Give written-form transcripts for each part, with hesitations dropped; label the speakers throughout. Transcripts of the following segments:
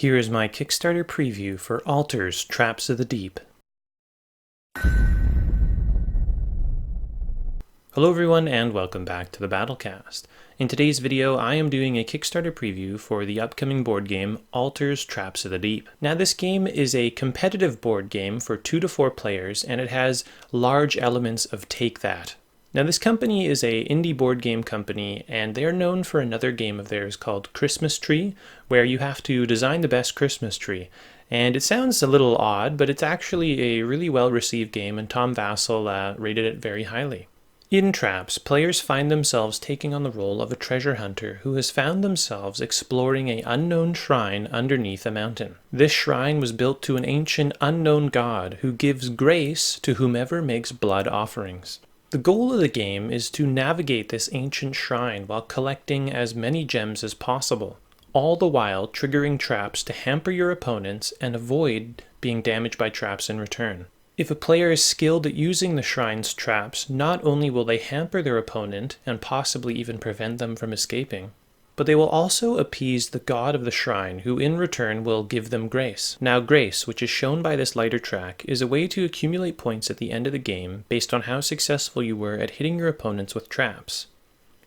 Speaker 1: Here is my Kickstarter preview for Altars, Traps of the Deep. Hello everyone and welcome back to the BattleCast. In today's video I am doing a Kickstarter preview for the upcoming board game Altars, Traps of the Deep. Now this game is a competitive board game for 2 to 4 players and it has large elements of Take That. Now this company is an indie board game company and they are known for another game of theirs called Christmas Tree, where you have to design the best Christmas tree. And it sounds a little odd, but it's actually a really well received game and Tom Vassell rated it very highly. In Traps, players find themselves taking on the role of a treasure hunter who has found themselves exploring an unknown shrine underneath a mountain. This shrine was built to an ancient unknown god who gives grace to whomever makes blood offerings. The goal of the game is to navigate this ancient shrine while collecting as many gems as possible, all the while triggering traps to hamper your opponents and avoid being damaged by traps in return. If a player is skilled at using the shrine's traps, not only will they hamper their opponent and possibly even prevent them from escaping, but they will also appease the god of the shrine, who in return will give them grace. Now grace, which is shown by this lighter track, is a way to accumulate points at the end of the game based on how successful you were at hitting your opponents with traps.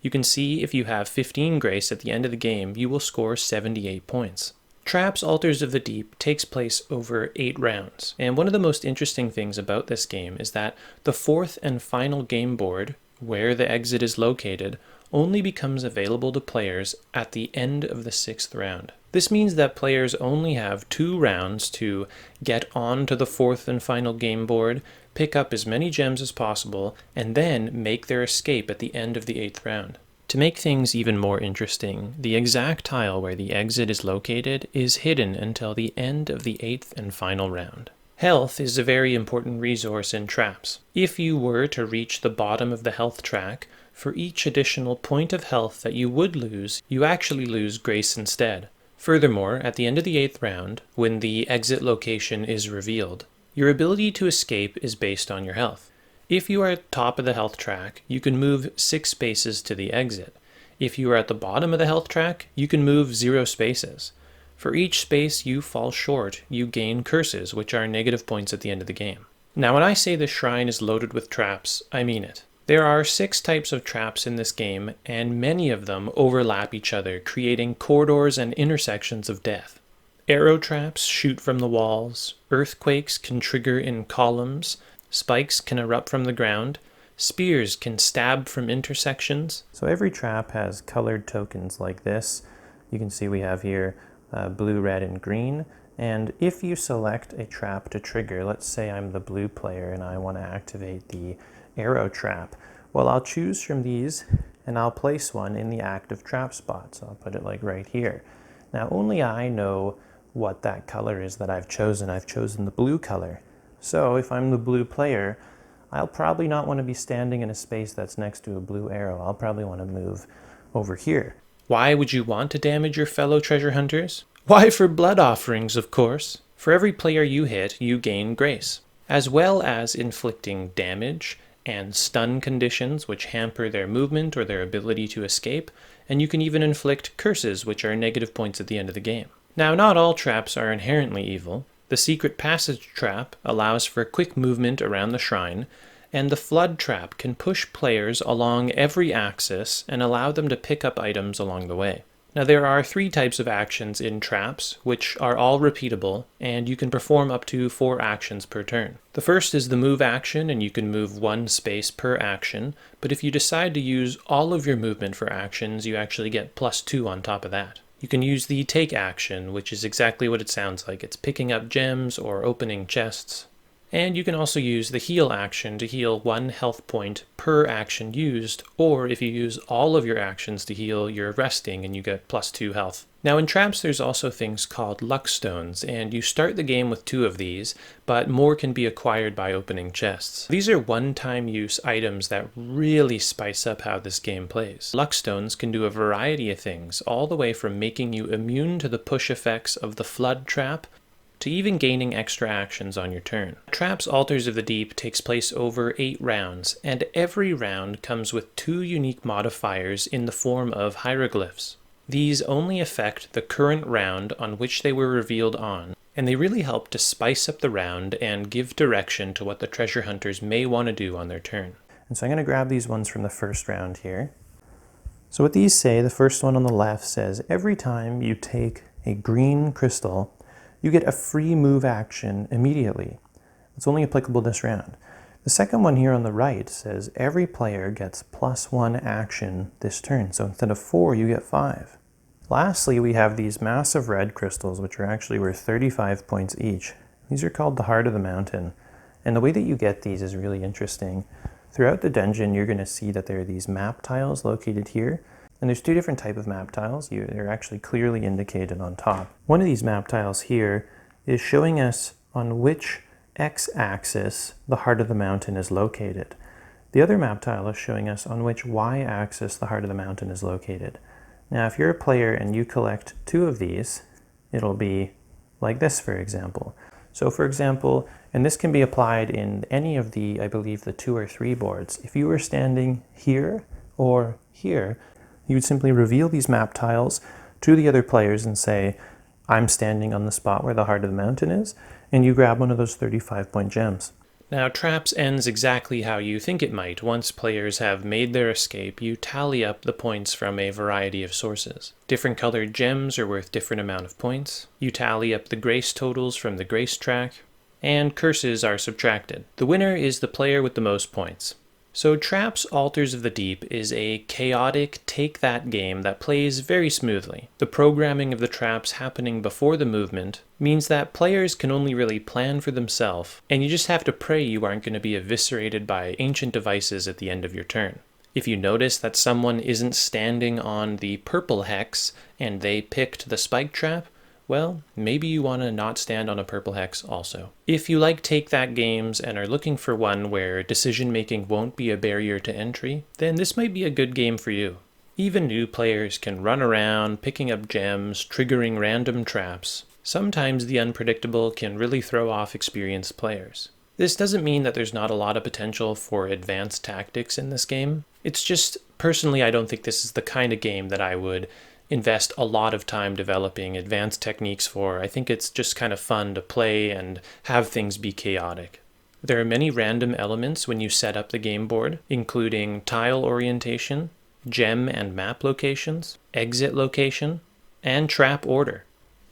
Speaker 1: You can see if you have 15 grace at the end of the game, you will score 78 points. Traps Altars of the Deep takes place over 8 rounds, and one of the most interesting things about this game is that the 4th and final game board, where the exit is located, only becomes available to players at the end of the 6th round. This means that players only have 2 rounds to get on to the 4th and final game board, pick up as many gems as possible, and then make their escape at the end of the 8th round. To make things even more interesting, the exact tile where the exit is located is hidden until the end of the 8th and final round. Health is a very important resource in Traps. If you were to reach the bottom of the health track, for each additional point of health that you would lose, you actually lose grace instead. Furthermore, at the end of the 8th round, when the exit location is revealed, your ability to escape is based on your health. If you are at the top of the health track, you can move 6 spaces to the exit. If you are at the bottom of the health track, you can move 0 spaces. For each space you fall short, you gain curses, which are negative points at the end of the game. Now when I say the shrine is loaded with traps, I mean it. There are 6 types of traps in this game, and many of them overlap each other, creating corridors and intersections of death. Arrow traps shoot from the walls, earthquakes can trigger in columns, spikes can erupt from the ground, spears can stab from intersections. So every trap has colored tokens like this. You can see we have here blue, red, and green. And if you select a trap to trigger, let's say I'm the blue player and I want to activate the arrow trap, well, I'll choose from these and I'll place one in the active trap spot. So I'll put it like right here. Now only I know what that color is that I've chosen. I've chosen the blue color. So if I'm the blue player, I'll probably not want to be standing in a space that's next to a blue arrow. I'll probably want to move over here. Why would you want to damage your fellow treasure hunters? Why, for blood offerings, of course. For every player you hit, you gain grace, as well as inflicting damage and stun conditions which hamper their movement or their ability to escape, and you can even inflict curses which are negative points at the end of the game. Now, not all traps are inherently evil. The secret passage trap allows for quick movement around the shrine, and the flood trap can push players along every axis and allow them to pick up items along the way. Now there are 3 types of actions in traps, which are all repeatable, and you can perform up to 4 actions per turn. The first is the move action, and you can move 1 space per action, but if you decide to use all of your movement for actions, you actually get +2 on top of that. You can use the take action, which is exactly what it sounds like. It's picking up gems or opening chests. And you can also use the heal action to heal 1 health point per action used, or if you use all of your actions to heal, you're resting and you get +2 health. Now in traps there's also things called luck stones, and you start the game with 2 of these, but more can be acquired by opening chests. These are one-time use items that really spice up how this game plays. Luck stones can do a variety of things, all the way from making you immune to the push effects of the flood trap, to even gaining extra actions on your turn. Traps Altars of the Deep takes place over 8 rounds, and every round comes with 2 unique modifiers in the form of hieroglyphs. These only affect the current round on which they were revealed on, and they really help to spice up the round and give direction to what the treasure hunters may want to do on their turn. And so I'm going to grab these ones from the first round here. So what these say, the first one on the left says, every time you take a green crystal, you get a free move action immediately. It's only applicable this round. The second one here on the right says every player gets +1 action this turn. So instead of 4, you get 5. Lastly, we have these massive red crystals, which are actually worth 35 points each. These are called the Heart of the Mountain. And the way that you get these is really interesting. Throughout the dungeon, you're going to see that there are these map tiles located here. And there's 2 different types of map tiles. They're actually clearly indicated on top. One of these map tiles here is showing us on which x-axis the Heart of the Mountain is located. The other map tile is showing us on which y-axis the Heart of the Mountain is located. Now, if you're a player and you collect 2 of these, it'll be like this, for example. So for example, and this can be applied in any of the, I believe, the 2 or 3 boards. If you were standing here or here, you would simply reveal these map tiles to the other players and say, I'm standing on the spot where the Heart of the Mountain is, and you grab one of those 35-point gems. Now, Traps ends exactly how you think it might. Once players have made their escape, you tally up the points from a variety of sources. Different colored gems are worth different amount of points. You tally up the grace totals from the grace track, and curses are subtracted. The winner is the player with the most points. So Traps Altars of the Deep is a chaotic take-that game that plays very smoothly. The programming of the traps happening before the movement means that players can only really plan for themselves, and you just have to pray you aren't going to be eviscerated by ancient devices at the end of your turn. If you notice that someone isn't standing on the purple hex and they picked the spike trap, well, maybe you want to not stand on a purple hex also. If you like take-that games and are looking for one where decision-making won't be a barrier to entry, then this might be a good game for you. Even new players can run around, picking up gems, triggering random traps. Sometimes the unpredictable can really throw off experienced players. This doesn't mean that there's not a lot of potential for advanced tactics in this game. It's just, personally, I don't think this is the kind of game that I would invest a lot of time developing advanced techniques for. I think it's just kind of fun to play and have things be chaotic. There are many random elements when you set up the game board, including tile orientation, gem and map locations, exit location, and trap order.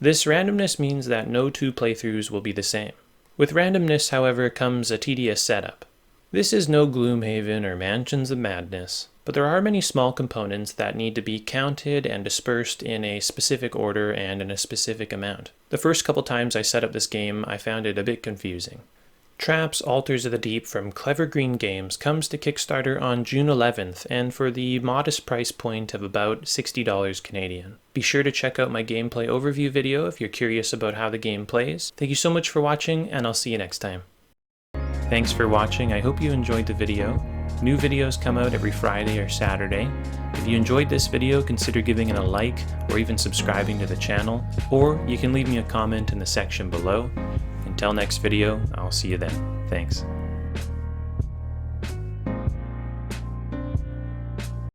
Speaker 1: This randomness means that no 2 playthroughs will be the same. With randomness, however, comes a tedious setup. This is no Gloomhaven or Mansions of Madness, but there are many small components that need to be counted and dispersed in a specific order and in a specific amount. The first couple times I set up this game, I found it a bit confusing. Traps Altars of the Deep from Clevergreen Games comes to Kickstarter on June 11th, and for the modest price point of about $60 Canadian. Be sure to check out my gameplay overview video if you're curious about how the game plays. Thank you so much for watching, and I'll see you next time. Thanks for watching. I hope you enjoyed the video. New videos come out every Friday or Saturday. If you enjoyed this video, consider giving it a like or even subscribing to the channel, or you can leave me a comment in the section below. Until next video, I'll see you then. Thanks.